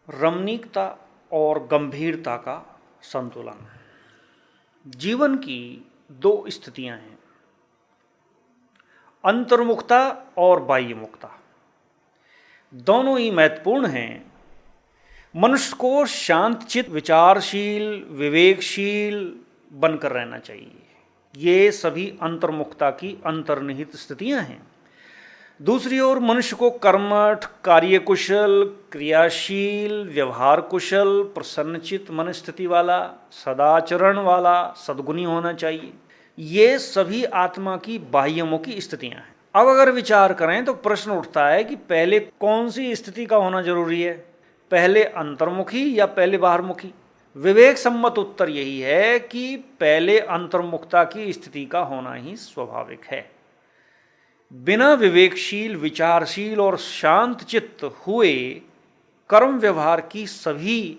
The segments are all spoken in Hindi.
रमणीकता और गंभीरता का संतुलन। जीवन की दो स्थितियां हैं, अंतर्मुखता और बाह्यमुखता। दोनों ही महत्वपूर्ण हैं। मनुष्य को शांतचित्त, विचारशील, विवेकशील बनकर रहना चाहिए। ये सभी अंतर्मुखता की अंतर्निहित स्थितियां हैं। दूसरी ओर मनुष्य को कर्मठ, कार्यकुशल, क्रियाशील, व्यवहार कुशल, प्रसन्नचित्त मन स्थिति वाला, सदाचरण वाला, सद्गुणी होना चाहिए। ये सभी आत्मा की बाह्यमुखी स्थितियां हैं। अब अगर विचार करें तो प्रश्न उठता है कि पहले कौन सी स्थिति का होना जरूरी है, पहले अंतर्मुखी या पहले बाहरमुखी? विवेक सम्मत उत्तर यही है कि पहले अंतर्मुखता की स्थिति का होना ही स्वाभाविक है। बिना विवेकशील, विचारशील और शांत चित्त हुए कर्म व्यवहार की सभी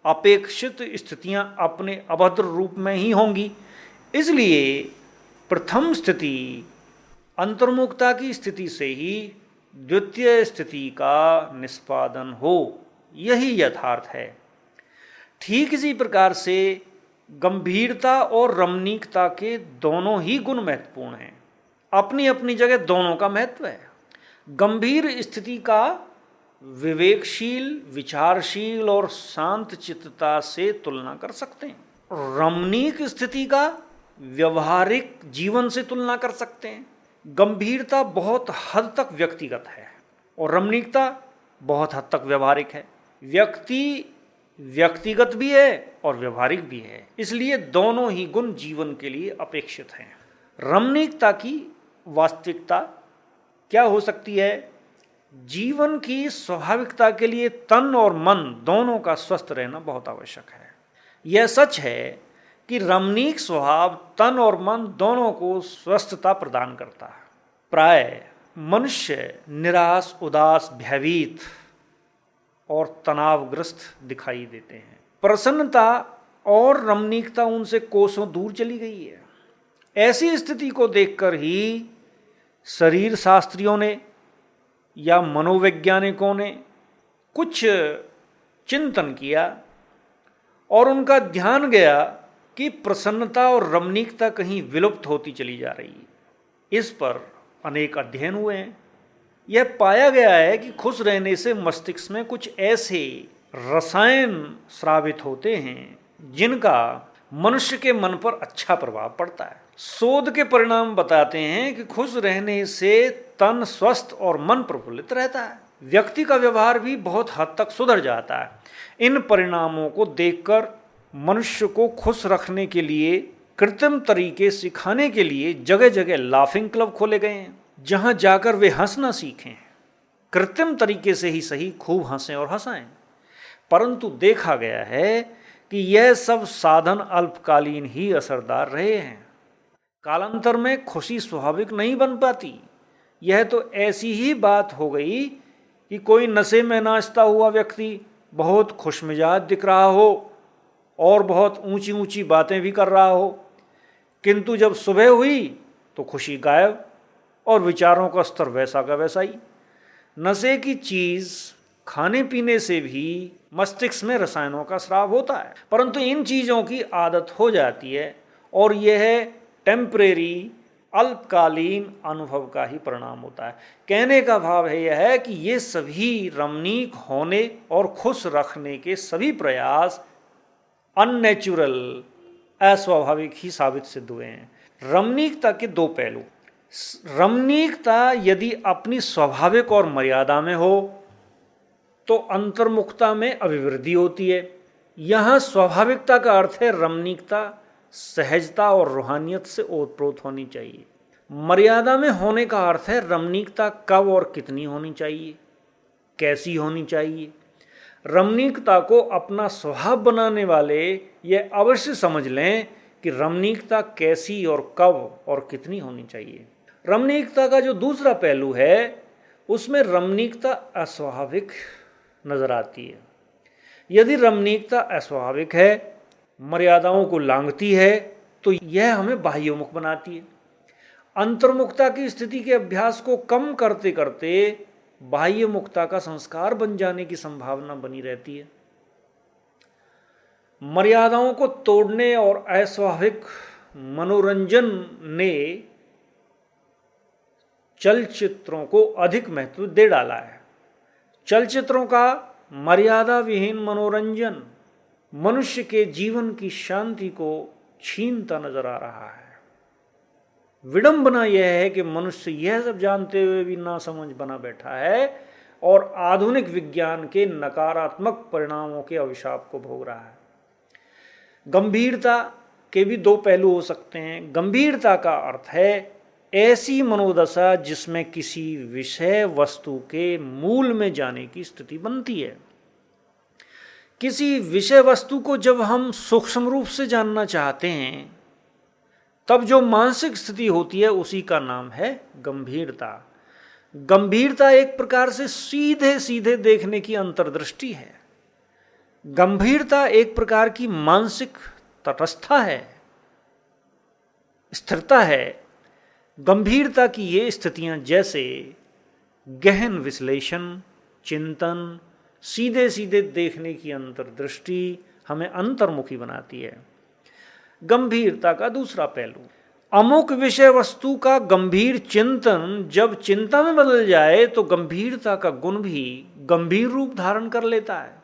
अपेक्षित स्थितियां अपने अभद्र रूप में ही होंगी। इसलिए प्रथम स्थिति अंतर्मुखता की स्थिति से ही द्वितीय स्थिति का निष्पादन हो, यही यथार्थ है। ठीक इसी प्रकार से गंभीरता और रमणीकता के दोनों ही गुण महत्वपूर्ण हैं। अपनी अपनी जगह दोनों का महत्व है। गंभीर स्थिति का विवेकशील, विचारशील और शांत चित्तता से तुलना कर सकते हैं। रमणीक स्थिति का व्यवहारिक जीवन से तुलना कर सकते हैं। गंभीरता बहुत हद तक व्यक्तिगत है और रमणीकता बहुत हद तक व्यवहारिक है। व्यक्ति व्यक्तिगत भी है और व्यवहारिक भी है, इसलिए दोनों ही गुण जीवन के लिए अपेक्षित हैं। रमणीकता की वास्तविकता क्या हो सकती है? जीवन की स्वाभाविकता के लिए तन और मन दोनों का स्वस्थ रहना बहुत आवश्यक है। यह सच है कि रमणीक स्वभाव तन और मन दोनों को स्वस्थता प्रदान करता है। प्राय मनुष्य निराश, उदास, भयभीत और तनावग्रस्त दिखाई देते हैं। प्रसन्नता और रमणीकता उनसे कोसों दूर चली गई है। ऐसी स्थिति को देखकर ही शरीर शास्त्रियों ने या मनोवैज्ञानिकों ने कुछ चिंतन किया और उनका ध्यान गया कि प्रसन्नता और रमणीकता कहीं विलुप्त होती चली जा रही है। इस पर अनेक अध्ययन हुए हैं। यह पाया गया है कि खुश रहने से मस्तिष्क में कुछ ऐसे रसायन स्रावित होते हैं जिनका मनुष्य के मन पर अच्छा प्रभाव पड़ता है। शोध के परिणाम बताते हैं कि खुश रहने से तन स्वस्थ और मन प्रफुल्लित रहता है। व्यक्ति का व्यवहार भी बहुत हद तक सुधर जाता है। इन परिणामों को देखकर मनुष्य को खुश रखने के लिए कृत्रिम तरीके सिखाने के लिए जगह जगह लाफिंग क्लब खोले गए हैं, जहां जाकर वे हंसना सीखें। कृत्रिम तरीके से ही सही, खूब हंसें और हंसाएं। परंतु देखा गया है कि यह सब साधन अल्पकालीन ही असरदार रहे हैं। कालांतर में खुशी स्वाभाविक नहीं बन पाती। यह तो ऐसी ही बात हो गई कि कोई नशे में नाचता हुआ व्यक्ति बहुत खुशमिजाज दिख रहा हो और बहुत ऊंची ऊंची बातें भी कर रहा हो, किंतु जब सुबह हुई तो खुशी गायब और विचारों का स्तर वैसा का वैसा ही। नशे की चीज़ खाने पीने से भी मस्तिष्क में रसायनों का स्राव होता है, परंतु इन चीज़ों की आदत हो जाती है और यह टेम्परेरी, अल्पकालीन अनुभव का ही परिणाम होता है। कहने का भाव है यह है कि ये सभी रमणीक होने और खुश रखने के सभी प्रयास अननेचुरल, अस्वाभाविक ही साबित सिद्ध हुए हैं। रमणीकता के दो पहलू। रमणीकता यदि अपनी स्वाभाविक और मर्यादा में हो तो अंतर्मुखता में अभिवृद्धि होती है। यहाँ स्वाभाविकता का अर्थ है रमणीकता सहजता और रूहानियत से ओतप्रोत होनी चाहिए। मर्यादा में होने का अर्थ है रमणीकता कब और कितनी होनी चाहिए, कैसी होनी चाहिए। रमणीकता को अपना स्वभाव बनाने वाले यह अवश्य समझ लें कि रमणीकता कैसी और कब और कितनी होनी चाहिए। रमणीकता का जो दूसरा पहलू है उसमें रमणीकता अस्वाभाविक नजर आती है। यदि रमणीकता अस्वाभाविक है, मर्यादाओं को लांघती है, तो यह हमें बाह्यमुख बनाती है। अंतर्मुखता की स्थिति के अभ्यास को कम करते करते बाह्य मुक्ता का संस्कार बन जाने की संभावना बनी रहती है। मर्यादाओं को तोड़ने और अस्वाभाविक मनोरंजन ने चलचित्रों को अधिक महत्व दे डाला है। चलचित्रों का मर्यादा विहीन मनोरंजन मनुष्य के जीवन की शांति को छीनता नजर आ रहा है। विडंबना यह है कि मनुष्य यह सब जानते हुए भी नासमझ बना बैठा है और आधुनिक विज्ञान के नकारात्मक परिणामों के अभिशाप को भोग रहा है। गंभीरता के भी दो पहलू हो सकते हैं। गंभीरता का अर्थ है ऐसी मनोदशा जिसमें किसी विषय वस्तु के मूल में जाने की स्थिति बनती है। किसी विषय वस्तु को जब हम सूक्ष्म रूप से जानना चाहते हैं तब जो मानसिक स्थिति होती है उसी का नाम है गंभीरता। गंभीरता एक प्रकार से सीधे सीधे देखने की अंतर्दृष्टि है। गंभीरता एक प्रकार की मानसिक तटस्थता है, स्थिरता है। गंभीरता की ये स्थितियां जैसे गहन विश्लेषण, चिंतन, सीधे सीधे देखने की अंतर्दृष्टि हमें अंतर्मुखी बनाती है। गंभीरता का दूसरा पहलू, अमुक विषय वस्तु का गंभीर चिंतन जब चिंता में बदल जाए तो गंभीरता का गुण भी गंभीर रूप धारण कर लेता है।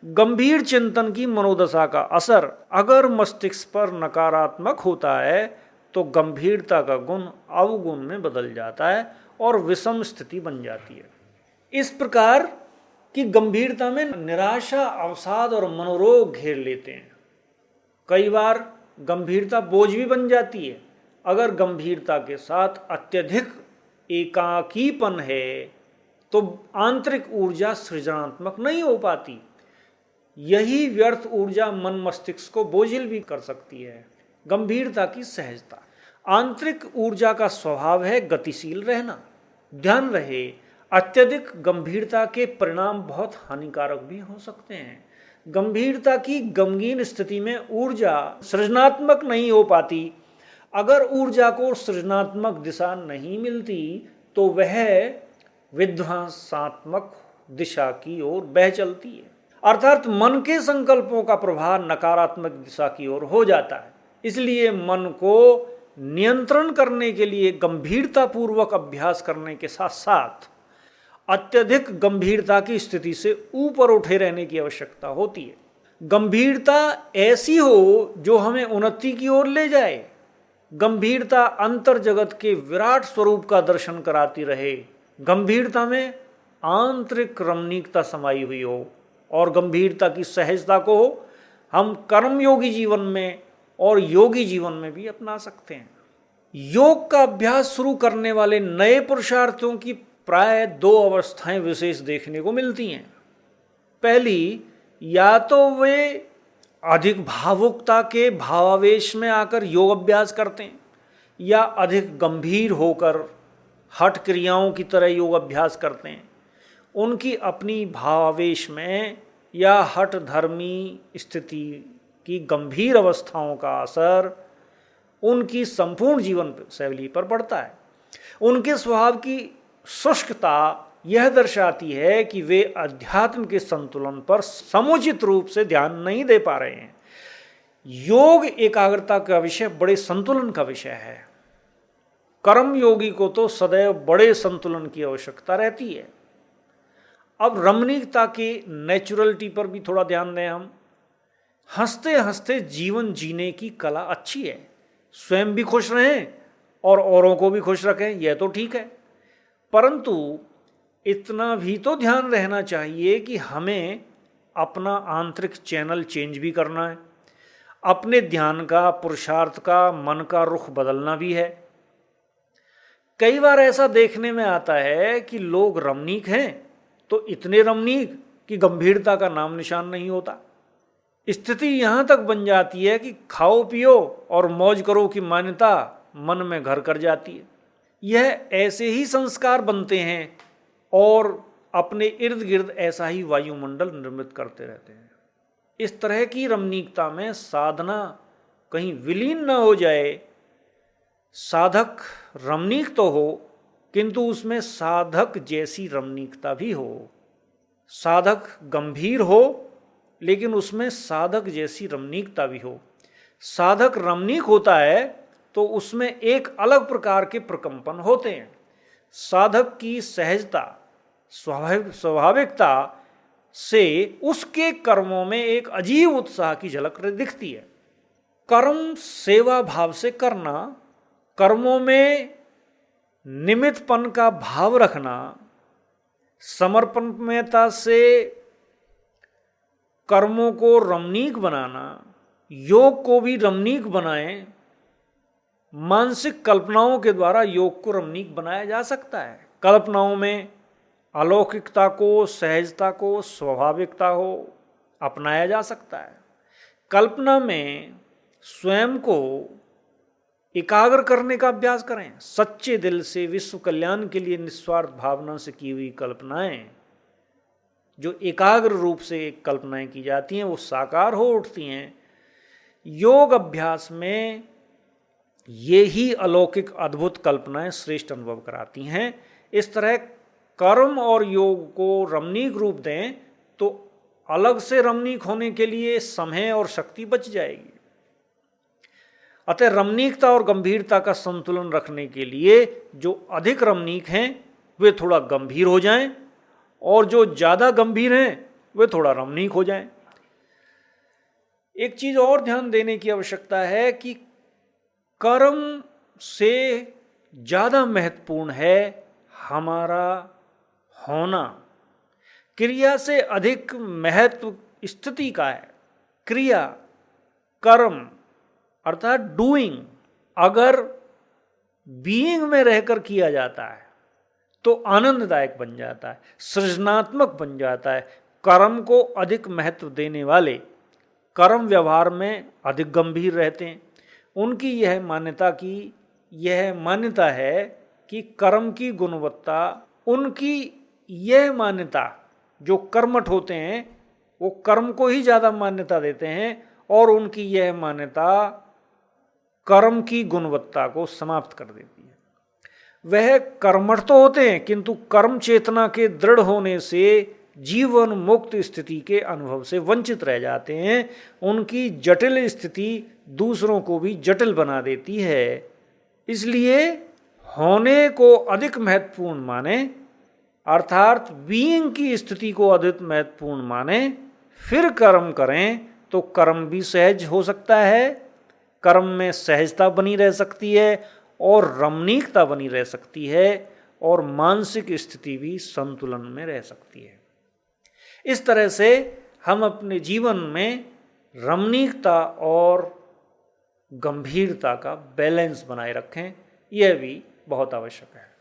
गंभीर चिंतन की मनोदशा का असर अगर मस्तिष्क पर नकारात्मक होता है तो गंभीरता का गुण अवगुण में बदल जाता है और विषम स्थिति बन जाती है। इस प्रकार की गंभीरता में निराशा, अवसाद और मनोरोग घेर लेते हैं। कई बार गंभीरता बोझ भी बन जाती है। अगर गंभीरता के साथ अत्यधिक एकाकीपन है तो आंतरिक ऊर्जा सृजनात्मक नहीं हो पाती। यही व्यर्थ ऊर्जा मन मस्तिष्क को बोझिल भी कर सकती है। गंभीरता की सहजता, आंतरिक ऊर्जा का स्वभाव है गतिशील रहना। ध्यान रहे, अत्यधिक गंभीरता के परिणाम बहुत हानिकारक भी हो सकते हैं। गंभीरता की गमगीन स्थिति में ऊर्जा सृजनात्मक नहीं हो पाती। अगर ऊर्जा को सृजनात्मक दिशा नहीं मिलती तो वह विध्वंसात्मक दिशा की ओर बह चलती है। अर्थात मन के संकल्पों का प्रभाव नकारात्मक दिशा की ओर हो जाता है। इसलिए मन को नियंत्रण करने के लिए गंभीरता पूर्वक अभ्यास करने के साथ साथ अत्यधिक गंभीरता की स्थिति से ऊपर उठे रहने की आवश्यकता होती है। गंभीरता ऐसी हो जो हमें उन्नति की ओर ले जाए। गंभीरता अंतर जगत के विराट स्वरूप का दर्शन कराती रहे। गंभीरता में आंतरिक रमणीकता समाई हुई हो और गंभीरता की सहजता को हम कर्मयोगी जीवन में और योगी जीवन में भी अपना सकते हैं। योग का अभ्यास शुरू करने वाले नए पुरुषार्थियों की प्राय दो अवस्थाएं विशेष देखने को मिलती हैं। पहली, या तो वे अधिक भावुकता के भावावेश में आकर योग अभ्यास करते हैं या अधिक गंभीर होकर हठ क्रियाओं की तरह योग अभ्यास करते हैं। उनकी अपनी भावावेश में या हठ धर्मी स्थिति की गंभीर अवस्थाओं का असर उनकी संपूर्ण जीवन शैली पर पड़ता है। उनके स्वभाव की शुष्कता यह दर्शाती है कि वे अध्यात्म के संतुलन पर समुचित रूप से ध्यान नहीं दे पा रहे हैं। योग एकाग्रता का विषय बड़े संतुलन का विषय है। कर्म योगी को तो सदैव बड़े संतुलन की आवश्यकता रहती है। अब रमणीकता की नेचुरलिटी पर भी थोड़ा ध्यान दें हम। हंसते हंसते जीवन जीने की कला अच्छी है। स्वयं भी खुश रहें और औरों को भी खुश रखें, यह तो ठीक है। परंतु इतना भी तो ध्यान रहना चाहिए कि हमें अपना आंतरिक चैनल चेंज भी करना है। अपने ध्यान का, पुरुषार्थ का, मन का रुख बदलना भी है। कई बार ऐसा देखने में आता है कि लोग रमणीक हैं तो इतने रमणीक कि गंभीरता का नाम निशान नहीं होता। स्थिति यहां तक बन जाती है कि खाओ पियो और मौज करो की मान्यता मन में घर कर जाती है। यह ऐसे ही संस्कार बनते हैं और अपने इर्द गिर्द ऐसा ही वायुमंडल निर्मित करते रहते हैं। इस तरह की रमणीकता में साधना कहीं विलीन न हो जाए। साधक रमणीक तो हो किंतु उसमें साधक जैसी रमणीकता भी हो। साधक गंभीर हो लेकिन उसमें साधक जैसी रमणीकता भी हो। साधक रमणीक होता है तो उसमें एक अलग प्रकार के प्रकंपन होते हैं। साधक की सहजता, स्वाभाविकता से उसके कर्मों में एक अजीब उत्साह की झलक दिखती है। कर्म सेवा भाव से करना, कर्मों में निमित्तपन का भाव रखना, समर्पणता से कर्मों को रमणीक बनाना, योग को भी रमणीक बनाएं। मानसिक कल्पनाओं के द्वारा योग को रमणीक बनाया जा सकता है। कल्पनाओं में अलौकिकता को, सहजता को, स्वाभाविकता को अपनाया जा सकता है। कल्पना में स्वयं को एकाग्र करने का अभ्यास करें। सच्चे दिल से विश्व कल्याण के लिए निस्वार्थ भावना से की हुई कल्पनाएं, जो एकाग्र रूप से कल्पनाएं की जाती हैं, वो साकार हो उठती हैं। योग अभ्यास में ये ही अलौकिक अद्भुत कल्पनाएं श्रेष्ठ अनुभव कराती हैं। इस तरह कर्म और योग को रमणीक रूप दें तो अलग से रमणीक होने के लिए समय और शक्ति बच जाएगी। अतः रमणीकता और गंभीरता का संतुलन रखने के लिए जो अधिक रमणीक हैं वे थोड़ा गंभीर हो जाएं और जो ज़्यादा गंभीर हैं वे थोड़ा रमणीक हो जाएं। एक चीज़ और ध्यान देने की आवश्यकता है कि कर्म से ज़्यादा महत्वपूर्ण है हमारा होना। क्रिया से अधिक महत्व स्थिति का है। क्रिया, कर्म अर्थात डूइंग अगर बीइंग में रहकर किया जाता है तो आनंददायक बन जाता है, सृजनात्मक बन जाता है। कर्म को अधिक महत्व देने वाले कर्म व्यवहार में अधिक गंभीर रहते हैं। उनकी यह मान्यता है कि कर्म की गुणवत्ता, उनकी यह मान्यता, जो कर्मठ होते हैं वो कर्म को ही ज़्यादा मान्यता देते हैं और उनकी यह मान्यता कर्म की गुणवत्ता को समाप्त कर देती है। वह कर्मठ तो होते हैं किंतु कर्म चेतना के दृढ़ होने से जीवन मुक्त स्थिति के अनुभव से वंचित रह जाते हैं। उनकी जटिल स्थिति दूसरों को भी जटिल बना देती है। इसलिए होने को अधिक महत्वपूर्ण माने, अर्थात बीइंग की स्थिति को अधिक महत्वपूर्ण माने, फिर कर्म करें तो कर्म भी सहज हो सकता है, कर्म में सहजता बनी रह सकती है और रमणीकता बनी रह सकती है और मानसिक स्थिति भी संतुलन में रह सकती है। इस तरह से हम अपने जीवन में रमणीकता और गंभीरता का बैलेंस बनाए रखें, यह भी बहुत आवश्यक है।